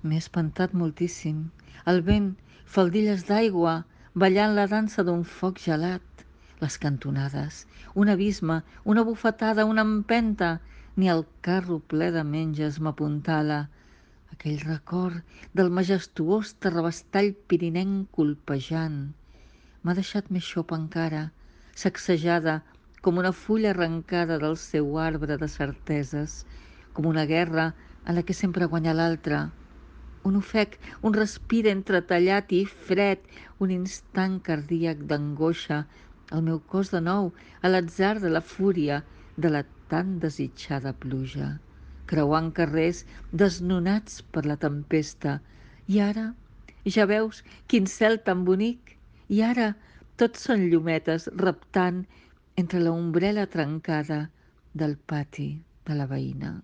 M'he espantat moltíssim. El vent, faldilles d'aigua, ballant la dansa d'un foc gelat. Les cantonades, un abisme, una bufetada, una empenta. Ni el carro ple de menges m'apuntala. Aquell record del majestuós terrabastall pirinenc colpejant m'ha deixat més xopa encara, sacsejada com una fulla arrencada del seu arbre de certeses, com una guerra en la que sempre guanya l'altre. Un ofec, un respir entretallat i fred, un instant cardíac d'angoixa, el meu cos de nou a l'atzar de la fúria de la tan desitjada pluja, creuant carrers desnonats per la tempesta. I ara, ja veus quin cel tan bonic? I ara tots són llumetes reptant entre la ombrel·la trencada del pati de la veïna.